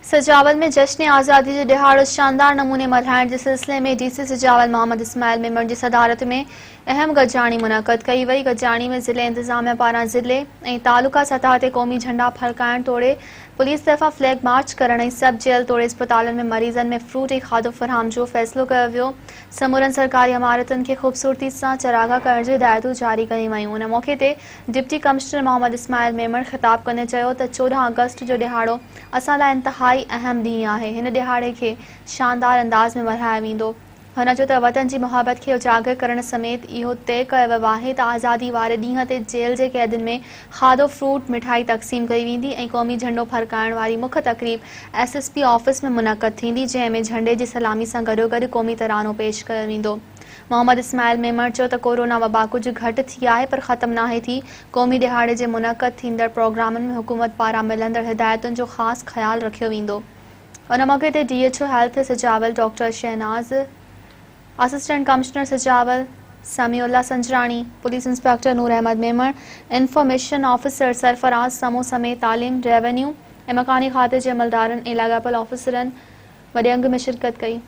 सजावल में जश्न आज़ादी जो दिहाड़ो शानदार नमूने मल्हाइण के सिलसिले में डीसी सजावल मोहम्मद इस्माइल मेमण की सदारत में अहम गजाणी मुनक़द कई वई। गजाणी में ज़िले इंतजामिया पारां ज़िले और तालुका सतह ते क़ौमी झंडा फड़काइण तोड़े पुलिस तरफ़ां फ्लैग मार्च करण और सब जेल तोड़े अस्पतालन में मरीज़न में फ्रूट और खाधो फरहाम जो फ़ैसिलो कयो वियो। समूरन सरकारी इमारतन के खूबसूरती से चरागा करण जी हिदायतूं जारी कई वयूं। उन मौके ते डिप्टी कमिश्नर मोहम्मद इस्माइल मेमण ख़िताब कंदे चयो त 14 अगस्त जो दिहाड़ो असां लाइ इंतहाई अहम ॾींहुं आहे। हिन दिहाड़े खे शानदार अंदाज़ में मल्हायो वेंदो। हुन जो त वतन जी मुहबत के उजागर करण समेत इहो तय कयो वियो आहे त आज़ादी वारे ॾींहं ते जेल जे कैदियुनि में खाधो फ्रूट मिठाई तक़सीम कई वेंदी ऐं क़ौमी झंडो फड़काइण वारी मुख्य तक़रीब SSP ऑफिस में मुनक़द थींदी, जंहिं में झंडे जी सलामी सां गॾोगॾु क़ौमी तरानो पेश कयो वेंदो। मोहम्मद इस्माइल मेमण चयो त कोरोना वबा कुछ घटि थी आहे पर ख़त्म नाहे थी। क़ौमी दिहाड़े जे मुनक़द थींदड़ प्रोग्रामनि में हुकूमत पारां मिलंदड़ हिदायतुनि जो ख़ासि ख़्यालु रखियो वेंदो। उन मौके ते DHO हेल्थ सजावल डॉक्टर शहनाज, असिस्टेंट कमिश्नर सजावल समीउल्ला संजरानी, पुलिस इंस्पेक्टर नूर अहमद मेमण, इंफॉर्मेशन ऑफिसर सरफराज समूह समेत तालीम, रेवेन्यू ऐं मकानी खाते जे अमलदारनि ऐं लाॻापियल ऑफिसरनि वॾे अंग में शिरकत कई।